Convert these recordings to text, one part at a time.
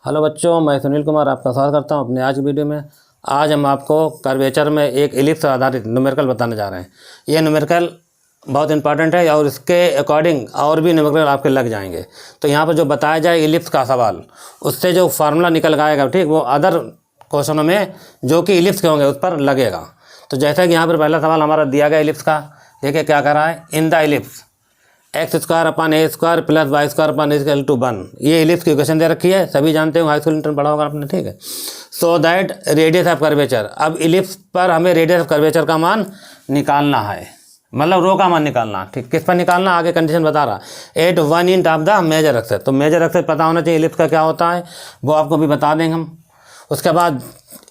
Hello बच्चों, मैं सुनील कुमार आपका स्वागत करता हूं अपने आज की वीडियो में। आज हम आपको कर्वेचर में एक एलिप्स आधारित न्यूमेरिकल बताने जा रहे हैं। ये न्यूमेरिकल बहुत इंपॉर्टेंट है और इसके अकॉर्डिंग और भी न्यूमेरिकल आपके लग जाएंगे। तो यहाँ पर जो बताया जाए एलिप्स का सवाल, उससे जो फार्मूला निकल आएगा ठीक, वो अदर क्वेश्चनों में जो कि एलिप्स के होंगे उस पर लगेगा। तो जैसा कि यहाँ पर पहला सवाल हमारा दिया गया एलिप्स का, देखिए क्या कर रहा है। In the ellipse x square upon a square plus y square upon equal to 1। ये एलिप्स की इक्वेशन दे रखी है, सभी जानते हो, हाई स्कूल इंटर पढ़ा होगा आपने, ठीक है। So that radius of curvature, अब एलिप्स पर हमें रेडियस ऑफ कर्वेचर का मान निकालना है, मतलब रो का मान निकालना, ठीक। किस पर निकालना, आगे कंडीशन बता रहा, at 1 point of the major axis. तो मेजर एक्सेस पता होना चाहिए एलिप्स का क्या होता है, वो आपको भी बता देंगे हम। उसके बाद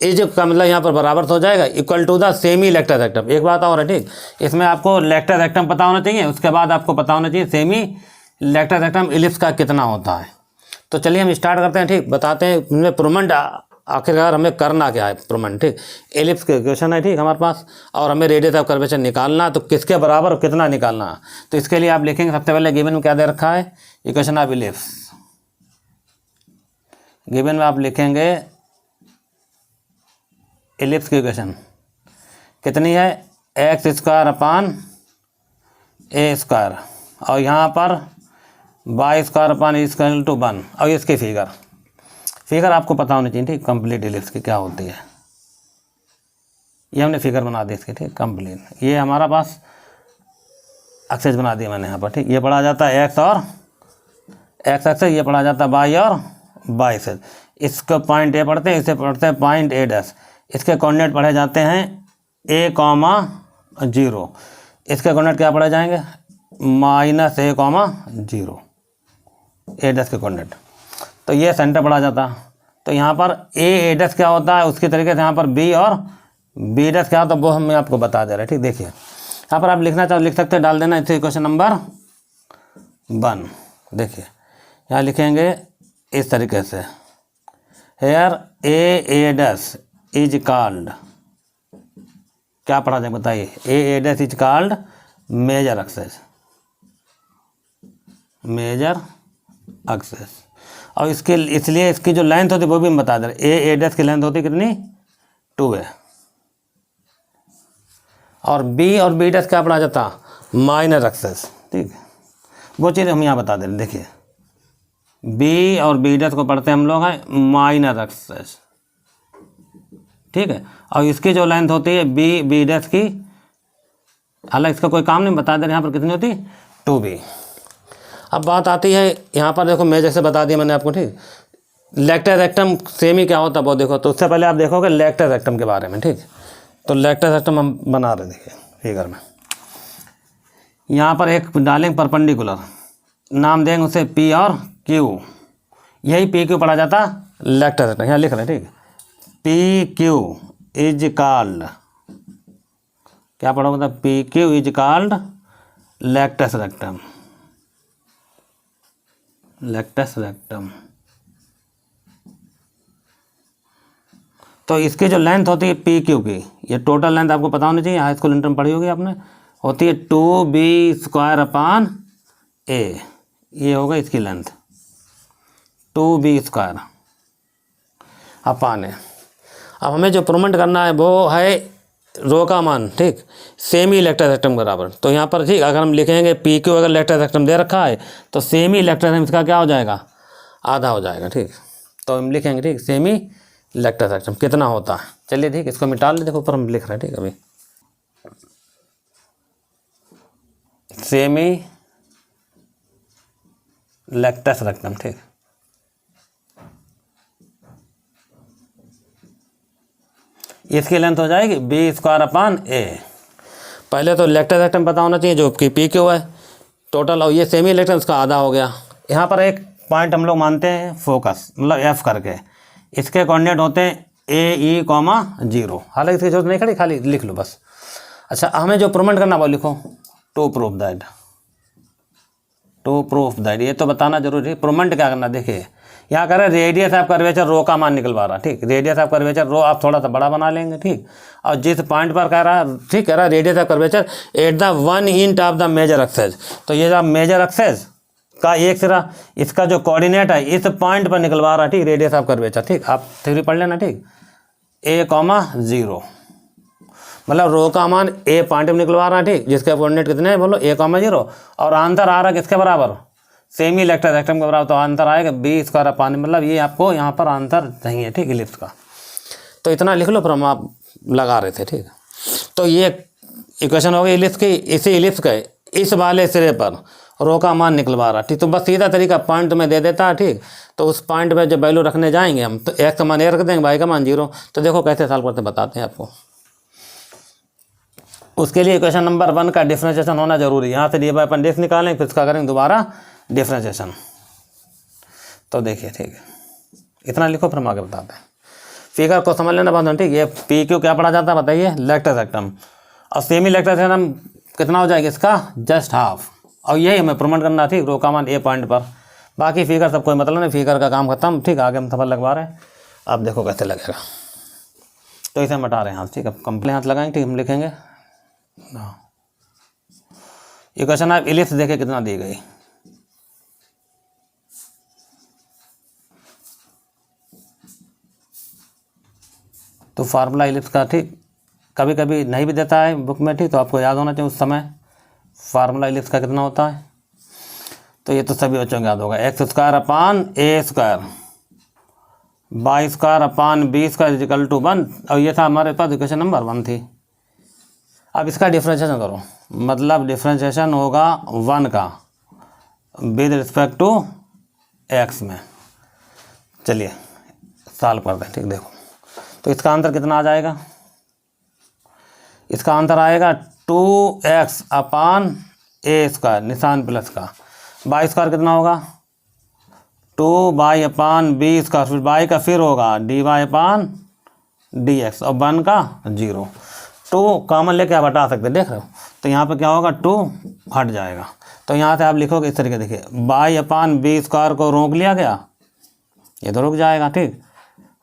इज का मतलब यहाँ पर बराबर हो जाएगा equal to the semi latus rectum. एक बात और है, ठीक, इसमें आपको लेक्टर रेक्टम पता होना चाहिए, उसके बाद आपको पता होना चाहिए सेमी लेक्टर रेक्टम एलिप्स का कितना होता है। तो चलिए हम स्टार्ट करते हैं, ठीक। बताते हैं इनमें प्रूवमेंट आखिरकार हमें करना क्या है। प्रूवमेंट, ठीक, एलिप्स के इक्वेशन है, ठीक, हमारे पास, और हमें रेडियस ऑफ कर्वेचर निकालना, तो किसके बराबर और कितना निकालना। तो इसके लिए आप लिखेंगे सबसे पहले गिवन में क्या दे रखा है, इक्वेशन ऑफ एलिप्स। गिवन में आप लिखेंगे एलिप्स की इक्वेशन कितनी है, एक्स स्क्वायर अपान ए स्क्वायर, और यहाँ पर y square upon equal to 1, और इसकी फिगर आपको पता होनी चाहिए, ठीक, कंप्लीट एलिप्स की क्या होती है। ये हमने फिगर बना दी इसकी, ठीक, कंप्लीट। ये हमारा पास एक्सेस बना दिया मैंने यहाँ पर, ठीक। ये पढ़ा जाता है एक्स और एक्स एक्सेस, ये पढ़ा जाता है वाई और वाई एक्सेस। इसको पॉइंट ए पढ़ते हैं, इसे पढ़ते हैं पॉइंट ए डैश। इसके कोऑर्डिनेट पढ़े जाते हैं a,0। इसके कोऑर्डिनेट क्या पढ़े जाएंगे, -a,0, ए डैश के कोऑर्डिनेट। तो ये सेंटर पढ़ा जाता। तो यहाँ पर ए डैश क्या होता है, उसकी तरीके से यहाँ पर बी और बी डैश क्या होता है वो हम आपको बता दे रहे हैं, ठीक। देखिए यहाँ पर आप लिखना चाहो लिख सकते हैं, डाल देना इसे क्वेश्चन नंबर 1। देखिए यहाँ लिखेंगे इस तरीके से, here A dash is called, क्या पढ़ा जाए बताइए, A dash is called major axis, major axis. और इसके इसलिए इसकी जो लेंथ होती है वो भी हम बता दे रहे, ए डैश की लेंथ होती है कितनी, 2 है। और बी डैश क्या पढ़ा जाता, माइनर एक्सेस, ठीक है। वो चीज़ हम यहाँ बता दे रहे। देखिए बी और बी डैश को पढ़ते हम लोग हैं माइनर एक्सेस, ठीक है। और इसकी जो लेंथ होती है बी डैश की, हालांकि इसका कोई काम नहीं बता दे रहे यहाँ पर कितनी होती, 2b। अब बात आती है यहाँ पर, देखो मेजर से बता दिया मैंने आपको, ठीक। लेक्टर रेक्टम सेमी क्या होता है वो देखो। तो उससे पहले आप देखोगे लेक्टर रेक्टम के बारे में, ठीक। तो लेक्टर रेक्टम हम बना रहे, देखिए फिगर में यहाँ पर एक डालेंगे परपेंडिकुलर, नाम देंगे उसे पी और क्यू। यही पी क्यू पढ़ा जाता लेक्टर रेक्टम, यहाँ लिख रहे हैं, ठीक। पी क्यू इज कॉल्ड, क्या पढ़ोगे, P Q is called latus rectum, latus rectum. तो इसकी जो लेंथ होती है पी क्यू की, ये टोटल लेंथ आपको पता होनी चाहिए, हाई स्कूल इंटर में पढ़ी होगी आपने, होती है 2b स्क्वायर अपान ए। ये होगा इसकी लेंथ 2b स्क्वायर अपान ए। अब हमें जो प्रूवमेंट करना है वो है रो का मान, ठीक, सेमी लेक्टर रेक्टम बराबर। तो यहाँ पर, ठीक, अगर हम लिखेंगे पी क्यू अगर लेक्टर रेक्टम दे रखा है तो सेमी लेक्टर रेक्टम इसका क्या हो जाएगा, आधा हो जाएगा, ठीक। तो हम लिखेंगे, ठीक, सेमी लेक्टर रेक्टम कितना होता है। चलिए ठीक, इसको मिटा ले, देखो ऊपर हम लिख रहे हैं, ठीक। अभी सेमी लेक्टस रेक्टम, ठीक। इसकी लेंथ हो जाएगी बी स्क्वायर अपान ए। पहले तो लेक्टर रेक्टम पता होना चाहिए जो कि पी क्यू है टोटल, और ये सेमी लेक्टम उसका आधा हो गया। यहाँ पर एक पॉइंट हम लोग मानते हैं फोकस, मतलब एफ करके, इसके कोऑर्डिनेट होते हैं AE,0। हालांकि इसकी जरूरत नहीं खड़ी, खाली लिख लो बस। अच्छा, हमें जो प्रूवमेंट करना वो लिखो, टू प्रूफ दैट, ये तो बताना जरूरी है। प्रूवमेंट क्या करना, देखिए यहाँ कह रहे रेडियस ऑफ कर्वेचर रो का मान निकलवा रहा, ठीक। रेडियस ऑफ कर्वेचर रो आप थोड़ा सा बड़ा बना लेंगे, ठीक। और जिस पॉइंट पर कह रहा, ठीक, कह रहा radius of curvature at the 1 point of the major axis. तो ये जो मेजर एक्सेस इसका एक सिरा, इसका जो कोऑर्डिनेट है इस पॉइंट पर निकलवा रहा है, ठीक, रेडियस ऑफ कर्वेचर, ठीक, आप थ्योरी पढ़ लेना, ठीक। A,0 मतलब रो का मान ए पॉइंट में निकलवा रहा है, ठीक, जिसके कोऑर्डिनेट कितने हैं बोलो, A,0, और आंसर आ रहा है किसके बराबर, सेमी इलेक्ट्रिक रेक्टम के बराबर, तो आंसर आएगा B² पानी, मतलब ये आपको यहाँ पर आंसर नहीं है, ठीक, इलिप्स का। तो इतना लिख लो, फिर हम आप लगा रहे थे, ठीक। तो ये इक्वेशन हो गई इलिप्स की। इसी इलिप्स के इस वाले सिरे पर रो का मान निकलवा रहा, ठीक। तो बस सीधा तरीका पॉइंट में दे देता है, ठीक। तो उस पॉइंट पे जब वैल्यू रखने जाएंगे हम, तो x का मान ए रख देंगे, y का मान 0। तो देखो कैसे सॉल्व करते बताते हैं आपको। उसके लिए इक्वेशन नंबर 1 का डिफरेंशिएशन होना जरूरी है। यहाँ से dy/dx निकालें, फिर इसका करेंगे दोबारा डिफरेंशिएशन। तो देखिए, ठीक है, इतना लिखो, फिर हम आगे बताते हैं। फिगर को समझ लेना बात, ठीक। ये PQ क्या पढ़ा जाता है बताइए, इलेक्ट्रिक रेक्टम, और सेमी इलेक्ट्रिक रेक्टम कितना हो जाएगा इसका, जस्ट हाफ। और यही हमें प्रूव करना, ठीक, रो का मान ए पॉइंट पर। बाकी फिगर सब कोई मतलब नहीं, फिगर का काम खत्म, ठीक। आगे हम सफल लगवा रहे हैं, आप देखो कैसे लगेगा। तो इसे हम हटा रहे हैं हाथ, ठीक है, कंप्लीट हाथ लगाएंगे, ठीक, हम लिखेंगे। इक्वेशन आप इलिप्स देखे कितना दी गई, तो फार्मूला इलिप्स का, ठीक, कभी कभी नहीं भी देता है बुक में, ठीक, तो आपको याद होना चाहिए उस समय फार्मूला इलिप्स का कितना होता है। तो ये तो सभी बच्चों को याद होगा, x² upon a² y² upon b² equal to 1। और ये था हमारे पास इक्वेशन नंबर 1 थी। अब इसका डिफ्रेंशिएशन करो, मतलब डिफ्रेंशिएशन होगा 1 का विद रिस्पेक्ट टू x में। चलिए सॉल्व करते हैं, ठीक। देखो तो इसका आंसर कितना आ जाएगा, इसका आंसर आएगा 2x अपान a², निशान प्लस का, y² कितना होगा 2y अपान b², फिर y का फिर होगा dy/dx, और 1 का 0। 2 कॉमन लेके आप हटा सकते, देख रहे हो। तो यहाँ पे क्या होगा, 2 हट जाएगा। तो यहाँ से आप लिखोगे इस तरीके, देखिए y अपान b² को रोक लिया गया, ये तो रुक जाएगा, ठीक।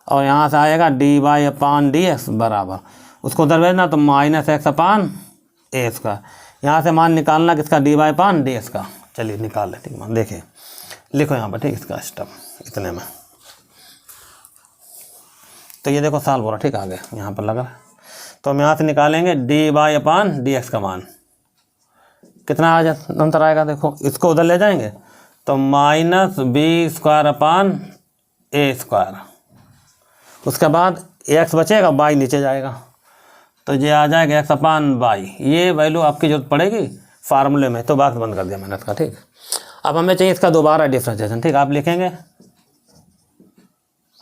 और यहाँ से आएगा dy/dx बराबर, उसको उधर भेजना तो -x अपान a²। यहाँ से मान निकालना किसका, dy/dx का। चलिए निकाल ले, ठीक। मान देखिए, लिखो यहाँ पर, ठीक, इसका स्टेप इतने में। तो ये देखो सॉल्व हो रहा, ठीक, आगे यहाँ पर लगा रहा है। तो हम यहाँ से निकालेंगे dy/dx का मान कितना आ जाए, अंतर आएगा। देखो इसको उधर ले जाएंगे तो -b² अपान a², उसके बाद x बचेगा, y नीचे जाएगा, तो ये आ जाएगा x अपान y। ये वैल्यू आपकी जरूरत पड़ेगी फार्मूले में, तो बात बंद कर दिया मैंने इसका, ठीक। अब हमें चाहिए इसका दोबारा डिफरेंशिएशन, ठीक। आप लिखेंगे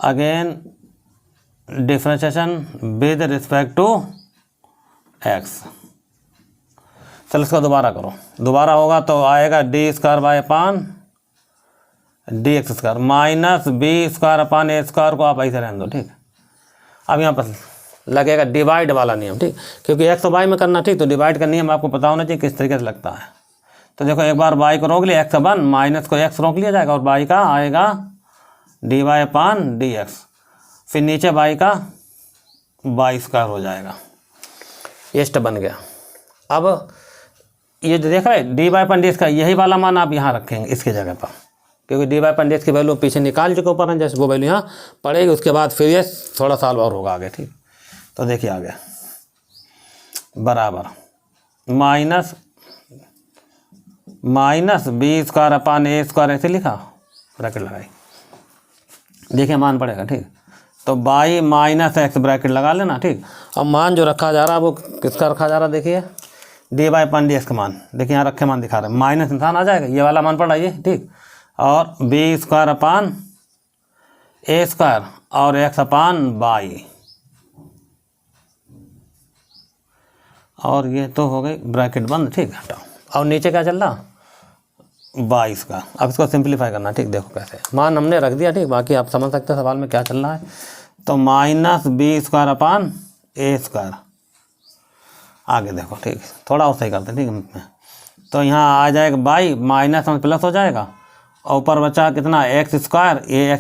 again differentiation with respect to x। चलो इसका दोबारा करो, दोबारा होगा तो आएगा d² अपान dx² -b² अपान a² को आप ऐसे रहने दो, ठीक। अब यहाँ पर लगेगा डिवाइड वाला नियम, ठीक, क्योंकि x और y में करना, ठीक। तो डिवाइड का नियम आपको पता होना चाहिए किस तरीके से लगता है। तो देखो एक बार y को रोक लिया, x अपान माइनस को x रोक लिया जाएगा, और y का आएगा dy/dx, फिर नीचे y का y² हो जाएगा। ये स्टेप बन गया। अब ये जो देख रहे हैं dy/dx का यही वाला मान आप यहाँ रखेंगे इसकी जगह पर, क्योंकि dy/dx की वैल्यू पीछे निकाल चुके ऊपर है, जैसे वो वैल्यू यहाँ पड़ेगी, उसके बाद फिर ये थोड़ा सॉल्व और होगा आगे, ठीक। तो देखिए आगे बराबर -b² अपान a² ऐसे लिखा, ब्रैकेट लगाई, देखिए मान पड़ेगा, ठीक। तो y -x ब्रैकेट लगा लेना, ठीक। अब मान जो रखा जा रहा है वो किसका रखा जा रहा है, देखिए dy/dx का मान, देखिए यहाँ रखे मान दिखा रहे हैं, माइनस निशान आ जाएगा, ये वाला मान पड़ा ये, ठीक। और b² अपान a² और x अपान y, और ये तो हो गई ब्रैकेट बंद, ठीक। हटाओ। और नीचे क्या चल रहा, y²। अब इसको सिंप्लीफाई करना, ठीक। देखो कैसे मान हमने रख दिया, ठीक। बाकी आप समझ सकते हैं सवाल में क्या चल रहा है। तो -b² अपान a², आगे देखो, ठीक, थोड़ा और सही करते हैं, ठीक। तो यहाँ आ जाएगा y माइनस में प्लस हो जाएगा, और ऊपर बचा कितना x², ax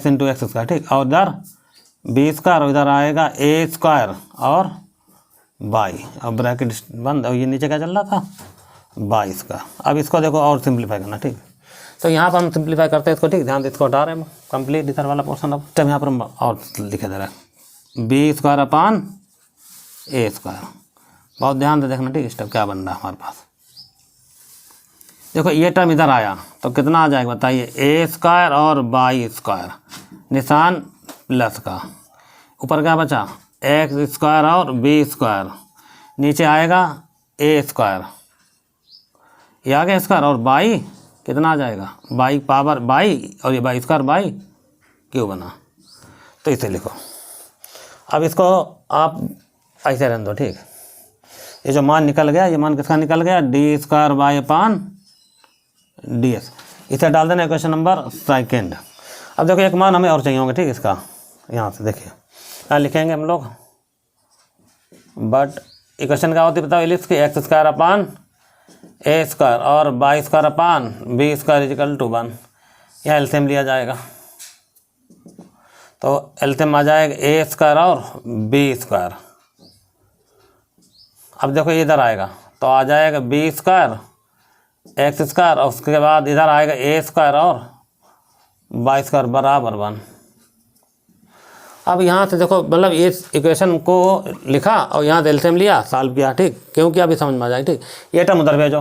× x², ठीक। और इधर b², और इधर आएगा a² और y, अब ब्रैकेट बंद। और ये नीचे क्या चल रहा था, y²। अब इसको देखो और सिंप्लीफाई करना, ठीक। तो यहाँ पर हम सिंप्लीफाई करते हैं इसको, ठीक, ध्यान दे, इसको हटा रहे हैं कंप्लीट इधर वाला पोर्शन। अब तब यहाँ पर हम और लिखे दे रहे हैं बी स्क्वायर अपान ए स्क्वायर। बहुत ध्यान से देखना, ठीक, स्टेप क्या बन रहा है हमारे पास। देखो ये टर्म इधर आया तो कितना आ जाएगा बताइए, ए स्क्वायर और बाई स्क्वायर, निशान प्लस का, ऊपर क्या बचा एक्स स्क्वायर और बी स्क्वायर, नीचे आएगा ए स्क्वायर, ये आ गया स्क्वायर, और बाई कितना आ जाएगा, बाई पावर बाई, और ये बाई स्क्वायर बाई क्यों बना, तो इसे लिखो। अब इसको आप ऐसे रहने दो, ठीक। ये जो मान निकल गया, ये मान किसका निकल गया, D square by upon D S, इसे डाल देना इक्वेशन नंबर सेकेंड। अब देखो एक मान हमें और चाहिए होंगे, ठीक, इसका यहाँ से देखिए क्या लिखेंगे हम लोग, बट इक्वेशन क्या होती है बताओ, इलिप्स की एक्स स्क्वायर अपान ए स्क्वायर और y square upon b square equal to 1, यहाँ एलसीएम लिया जाएगा, तो एलसीएम आ जाएगा ए स्क्वायर और बी स्क्वायर। अब देखो ये इधर आएगा तो आ जाएगा बी स्क्वायर एक्स स्क्वायर, और उसके बाद इधर आएगा ए स्क्वायर और बाई स्क्वायर बराबर 1। अब यहाँ से देखो मतलब इस इक्वेशन को लिखा और यहाँ से एलसीएम लिया, सॉल्व किया, ठीक, क्योंकि अभी समझ में आ जाए, ठीक। ये टर्म उधर भेजो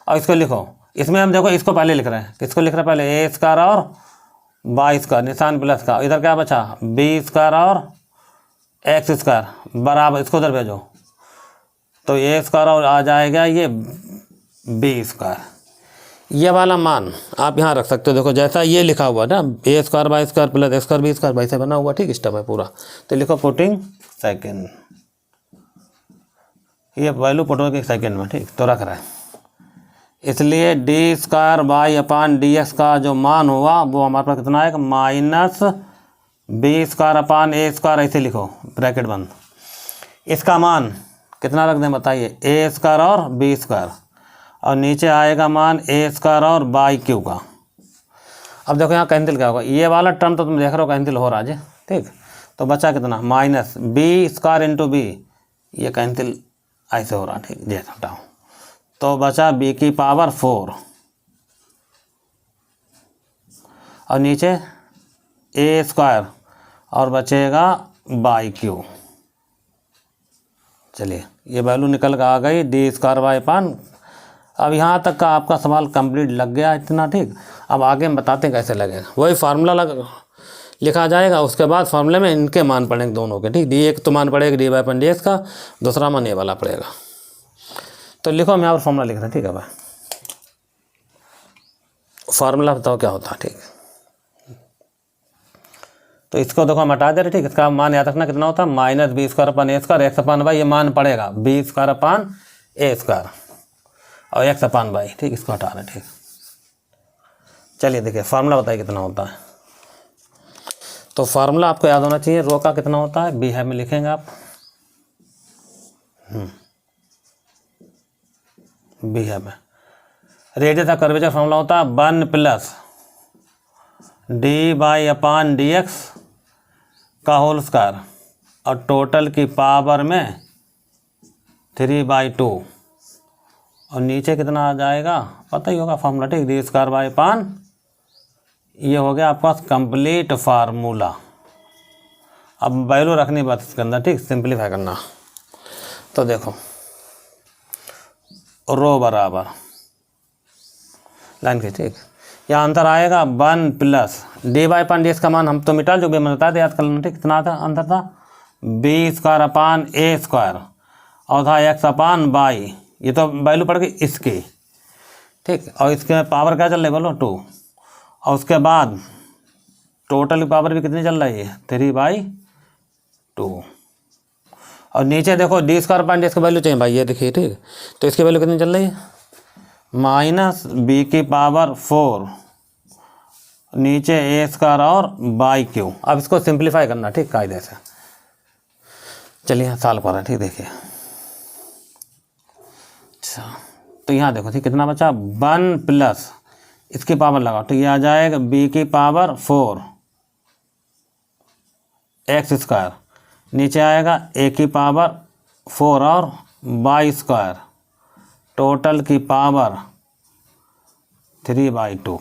और इसको लिखो। इसमें हम देखो इसको पहले लिख रहे हैं, किसको लिख रहे हैं पहले, ए स्क्वायर और बाई स्क्वायर, निशान प्लस का, इधर क्या बचा बी स्क्वायर और एक्स स्क्वायर बराबर, इसको उधर भेजो, तो ए स्क्वायर और आ जाएगा ये बी स्क्वायर। ये वाला मान आप यहाँ रख सकते हो, देखो जैसा ये लिखा हुआ ना, A square by square plus A square B square वैसे बना हुआ, ठीक, स्टेप है पूरा। तो लिखो पुटिंग सेकेंड, ये वैल्यू पुटोगे सेकेंड में, ठीक, तो रख रहा है, इसलिए D square by upon D X का जो मान हुआ वो हमारे पास कितना आएगा, माइनस बी स्क्वायर अपान ए स्क्वायर, ऐसे लिखो ब्रैकेट बंद। इसका मान कितना रख दें बताइए, ए स्क्वायर और बी स्क्वायर, और नीचे आएगा मान ए स्क्वायर और बाई क्यू का। अब देखो यहाँ कैंसिल क्या होगा, ये वाला टर्म तो तुम देख रहे हो कैंसिल हो रहा है, ठीक, तो बचा कितना minus B square into b, ये कैंसिल ऐसे हो रहा, ठीक, जैसे हटाओ, तो बचा बी की पावर 4 और नीचे ए स्क्वायर और बचेगा बाई क्यू। चलिए ये वैल्यू निकल कर आ गई डी स्क्वायर बाई पान। अब यहाँ तक का आपका सवाल कंप्लीट लग गया इतना, ठीक। अब आगे हम बताते हैं कैसे लगेगा, वही फार्मूला लिखा जाएगा, उसके बाद फार्मूले में इनके मान पड़ेंगे दोनों के, ठीक। डी एक तो मान पड़ेगा D by upon D X का, दूसरा मान ये वाला पड़ेगा। तो लिखो हम यहाँ पर फार्मूला लिख रहे हैं, ठीक है भाई, फार्मूला बताओ क्या होता है, ठीक। तो इसको देखो हम हटा दे रहे, ठीक। इसका मान याद रखना कितना होता है, minus B square upon a square x upon y, ये मान पड़ेगा बी स्क्वायर अपान ए स्क्वायर और एक्स अपान बाई, ठीक, इसको हटा रहे, ठीक। चलिए देखिए फार्मूला बताइए कितना होता है। तो फार्मूला आपको याद होना चाहिए, रो का कितना होता है, बी है में लिखेंगे आप, बी है में, रेडियस ऑफ कर्वेचर फार्मूला होता है 1 plus D by upon D X का होल स्क्वायर और टोटल की पावर में 3/2, और नीचे कितना आ जाएगा पता ही होगा फार्मूला, ठीक, डी स्क्वायर बाई पान, ये हो गया आपके पास कंप्लीट फार्मूला। अब वैल्यू रखनी बात इसके अंदर, ठीक, सिंप्लीफाई करना। तो देखो रो बराबर लाइन की, ठीक, यहाँ अंतर आएगा 1 प्लस डी बाई पान डी एक्स का मान हम तो मिटा जो भी मैंने बता दिया याद कर लेना, ठीक। कितना था अंतर था, बी स्क्वायर अपान ए स्क्वायर और था एक्स अपान बाई, ये तो वैल्यू पड़ गई इसकी, ठीक, और इसके पावर क्या चल रही है बोलो 2, और उसके बाद टोटल की पावर भी कितनी चल रही है 3/2, और नीचे देखो D square upon D x की वैल्यू चाहिए भाई, ये देखिए, ठीक। तो इसकी वैल्यू कितनी चल रही है, माइनस बी की पावर 4 नीचे ए स्क्वायर और बाई क्यू। अब इसको सिंप्लीफाई करना, ठीक, कायदे से। चलिए सॉल्व कर रहे हैं, ठीक, देखिए। अच्छा तो यहाँ देखो, ठीक, कितना बचा 1 प्लस इसकी पावर लगाओ, तो ये आ जाएगा बी की पावर 4 एक्स स्क्वायर, नीचे आएगा ए की पावर 4 और बाई स्क्वायर, टोटल की पावर 3/2,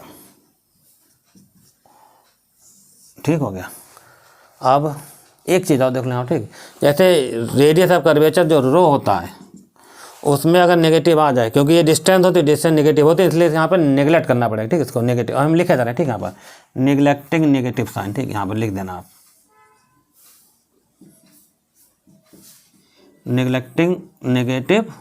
ठीक हो गया। अब एक चीज़ और देख लें, ठीक, जैसे रेडियस ऑफ कर्वेचर जो रो होता है उसमें अगर नेगेटिव आ जाए, क्योंकि ये डिस्टेंस होती है, डिस्टेंस नेगेटिव होती है, इसलिए यहाँ पर नेगलेक्ट करना पड़ेगा, ठीक, इसको नेगेटिव, और हम लिखे जा रहे हैं, ठीक, यहाँ पर निगलेक्टिंग नेगेटिव साइन, ठीक, यहाँ पर लिख देना आप, निगलेक्टिंग नेगेटिव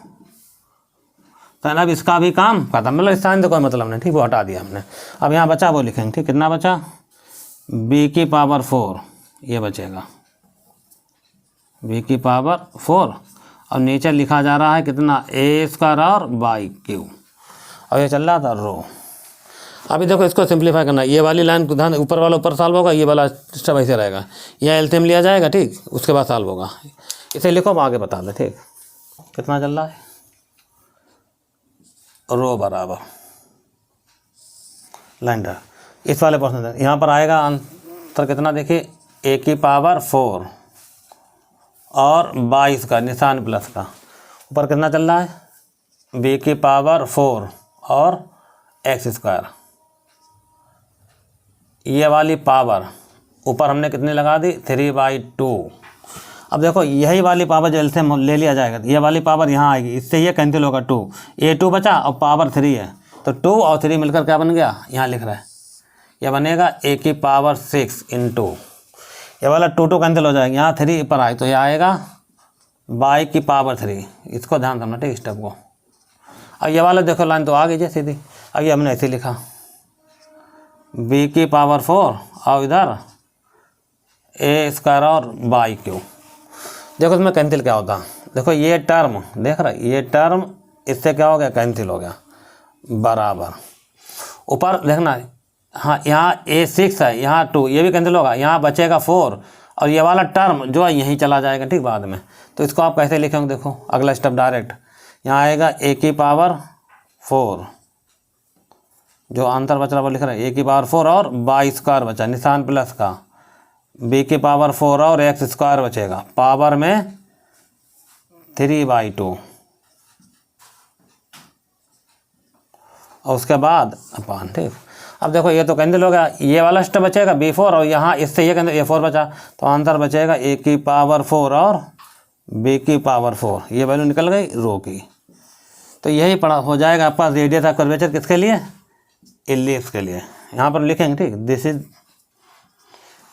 साइन। अब इसका भी काम खत्म, मतलब इस साइन से कोई मतलब नहीं, ठीक, वो हटा दिया हमने। अब यहाँ बचा वो लिखेंगे, ठीक, कितना बचा, b की पावर 4, ये बचेगा b की पावर 4, और नीचे लिखा जा रहा है कितना, a स्क्वायर और बाई क्यू, और ये चल रहा था रो। अभी देखो इसको सिंप्लीफाई करना, ये वाली लाइन ध्यान, ऊपर वाला ऊपर सॉल्व होगा, ये वाला स्टेप ऐसे रहेगा, यह एलसीएम लिया जाएगा, ठीक, उसके बाद सॉल्व होगा। इसे लिखो, हम आगे बता दें, ठीक, कितना चल रहा है, रो बराबर लाइन ड्रा। इस वाले पर्सन यहाँ पर आएगा आंसर कितना, देखिए a की पावर 4 और 22 का निशान प्लस का, ऊपर कितना चल रहा है, b की पावर 4 और x स्क्वायर, ये वाली पावर ऊपर हमने कितनी लगा दी, 3/2। अब देखो यही वाली पावर जो एलसीएम ले लिया जाएगा, ये वाली पावर यहाँ आएगी, इससे ये कैंसिल होगा, 2 ये 2 बचा और पावर 3 है, तो 2 और 3 मिलकर क्या बन गया, यहाँ लिख रहा है, यह बनेगा a की पावर 6 इंटू, ये वाला 2 कैंसिल हो जाएगा, यहाँ 3 पर आए तो यह आएगा y की पावर 3, इसको ध्यान रखना, ठीक, स्टेप को। अब ये वाला देखो लाइन तो आ गई सीधी, अब ये हमने ऐसे लिखा b की पावर 4 और इधर a स्क्वायर और बाई क्यू। देखो इसमें कैंसिल क्या होता, देखो ये टर्म देख रहा है, ये टर्म इससे क्या हो गया, कैंसिल हो गया, बराबर ऊपर देखना, हाँ यहाँ a6 है, यहाँ 2, ये भी कैंसिल होगा, यहाँ बचेगा 4, और ये वाला टर्म जो है यहीं चला जाएगा, ठीक, बाद में। तो इसको आप कैसे लिखेंगे, देखो अगला स्टेप डायरेक्ट, यहाँ आएगा a की पावर 4, जो आंसर बच रहा वो लिख रहा है a की पावर 4 और बाई स्क्वायर बचा निशान प्लस का, b की पावर 4 और x स्क्वायर बचेगा, पावर में 3/2, और उसके बाद अपान, ठीक। अब देखो ये तो कैंसिल हो गया, ये वाला स्टेप बचेगा b4, और यहाँ इससे ये कैंसिल, a4 बचा, तो आंसर बचेगा a की पावर 4 और b की पावर 4, ये वैल्यू निकल गई रो की। तो यही पड़ा हो जाएगा आपका रेडियस ऑफ कर्वेचर किसके लिए, इलिप्स के लिए। यहाँ पर लिखेंगे, ठीक, this is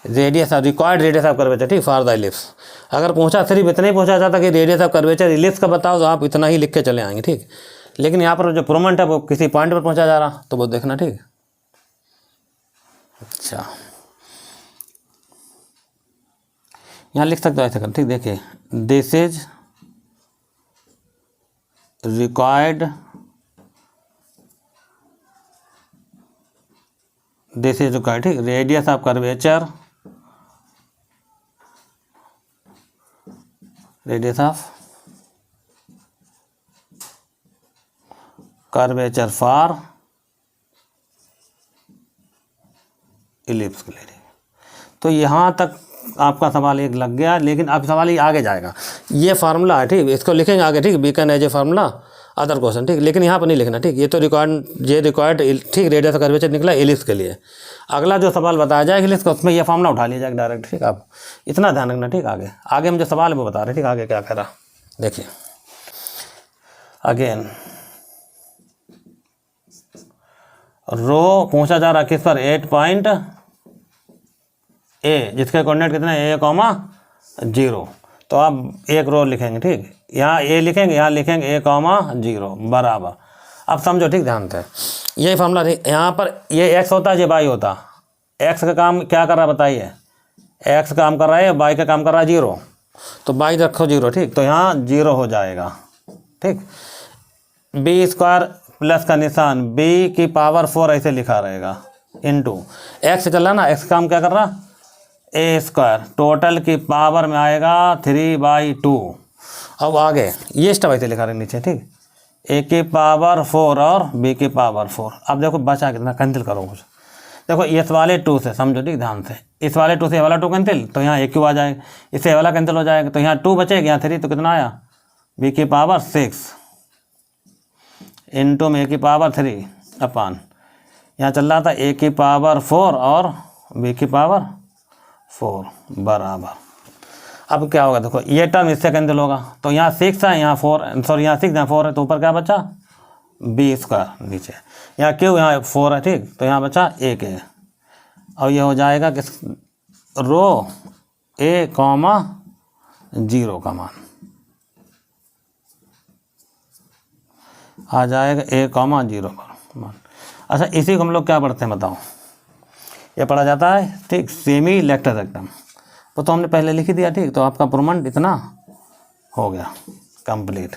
radius of required radius of curvature, ठीक, फॉर द इलिप्स। अगर पूछा सिर्फ इतना ही पूछा जाता कि रेडियस ऑफ कर्वेचर इलिप्स का बताओ, तो आप इतना ही लिख के चले आएंगे, ठीक। लेकिन यहाँ पर जो प्रूवमेंट है वो किसी पॉइंट पर पहुँचा जा रहा, तो वो देखना, ठीक। अच्छा, यहाँ लिख सकते हो ऐसे कर, ठीक, देखिए this is required, this is required, ठीक, radius of curvature, radius of curvature for ellipse के लिए। तो यहाँ तक आपका सवाल एक लग गया, लेकिन अब सवाल ये आगे जाएगा, ये फार्मूला है, ठीक, इसको लिखेंगे आगे, ठीक, be can as a formula other question, ठीक, लेकिन यहाँ पर नहीं लिखना, ठीक, ये तो रिक्वायर्ड, ठीक, रेडियस ऑफ कर्वेचर निकला इलिप्स के लिए। अगला जो सवाल बताया जाएगा इलिप्स का, उसमें यह फार्मूला उठा लिया जाएगा डायरेक्ट, ठीक। आप इतना ध्यान रखना, ठीक। आगे हम जो सवाल है वो बता रहे, ठीक, आगे क्या कह रहा, देखिए अगेन रो पूछा जा रहा किस पर, 8 पॉइंट ए, जिसके कोऑर्डिनेट कितने, a,0, तो आप एक रो लिखेंगे, ठीक, यहाँ a लिखेंगे, यहाँ लिखेंगे a,0 बराबर। अब समझो, ठीक, ध्यान से यही फार्मूला, ठीक, यहाँ पर ये x होता है, ये y होता, x का काम क्या कर रहा है बताइए, x काम कर रहा है, y का काम कर रहा है 0, तो y रखो 0, ठीक, तो यहाँ 0 हो जाएगा, ठीक। b स्क्वायर प्लस का निशान, b की पावर 4 ऐसे लिखा रहेगा, इंटू x चल रहा ना, x काम क्या कर रहा, a स्क्वायर, टोटल की पावर में आएगा 3/2। अब आगे ये स्टेप ऐसे लिखा रहे नीचे, ठीक, a की पावर 4 और b की पावर 4। अब देखो बचा कितना, कैंसिल करो कुछ, देखो इस वाले 2 से समझो, ठीक, ध्यान से, इस वाले 2 से ये वाला 2 कैंसिल, तो यहाँ a क्यू आ जाएगा, इससे वाला कैंसिल हो जाएगा, तो यहाँ 2 बचेगा, यहाँ 3, तो कितना आया, b की पावर 6 इंटू में a की पावर 3 अपान, यहाँ चल रहा था a की पावर 4 और b की पावर 4 बराबर, अब क्या होगा देखो, ये टर्म इससे कैंसिल होगा, तो यहाँ 6 है, यहाँ 4, सॉरी यहाँ 6 यहाँ 4 है, तो ऊपर क्या बचा b² नीचे, यहाँ क्यों यहाँ 4 है, ठीक, तो यहाँ बचा एक है, और ये हो जाएगा किस रो a, 0 का मान आ जाएगा a, 0 का मान। अच्छा, इसी को हम लोग क्या पढ़ते हैं बताओ, ये पढ़ा जाता है, ठीक, सेमी लेक्टर रेक्टम, तो हमने पहले लिख ही दिया, ठीक, तो आपका प्रूवमेंट इतना हो गया कंप्लीट।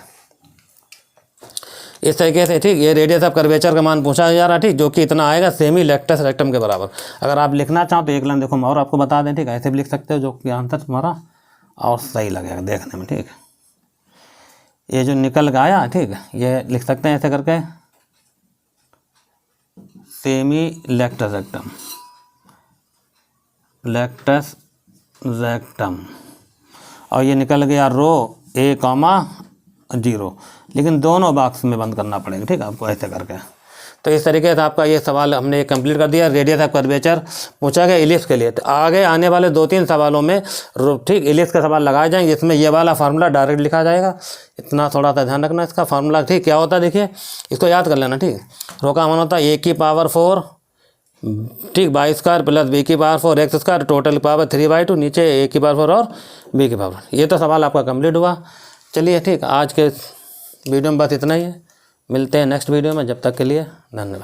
इस तरीके से, ठीक, ये रेडियस ऑफ कर्वेचर का मान पूछा जा रहा है, ठीक, जो कि इतना आएगा सेमी लेक्टस रेक्टम के बराबर। अगर आप लिखना चाहो तो एक लाइन देखो, मैं और आपको बता दें, ठीक, ऐसे भी लिख सकते हो, जो कि आंसर तुम्हारा और सही लगेगा देखने में, ठीक। ये जो निकल के आया, ठीक, ये लिख सकते हैं ऐसे करके, semi lettuce rectum, latus rectum, और ये निकल गया रो a, 0, लेकिन दोनों बॉक्स में बंद करना पड़ेगा, ठीक, आपको ऐसे करके। तो इस तरीके से आपका ये सवाल हमने कंप्लीट कर दिया, रेडियस ऑफ कर्वेचर पूछा गया इलिप्स के लिए। तो आगे आने वाले 2-3 सवालों में, ठीक, इलिप्स का सवाल लगाए जाएंगे, जिसमें ये वाला फार्मूला डायरेक्ट लिखा जाएगा, इतना थोड़ा सा ध्यान रखना इसका फार्मूला, ठीक, क्या होता है देखिए, इसको याद कर लेना, ठीक, रो का मान होता है a⁴, ठीक, y² plus b⁴ x², total power 3/2, नीचे a⁴ और b⁴। ये तो सवाल आपका कंप्लीट हुआ। चलिए, ठीक, आज के वीडियो में बस इतना ही है, मिलते हैं नेक्स्ट वीडियो में, जब तक के लिए धन्यवाद।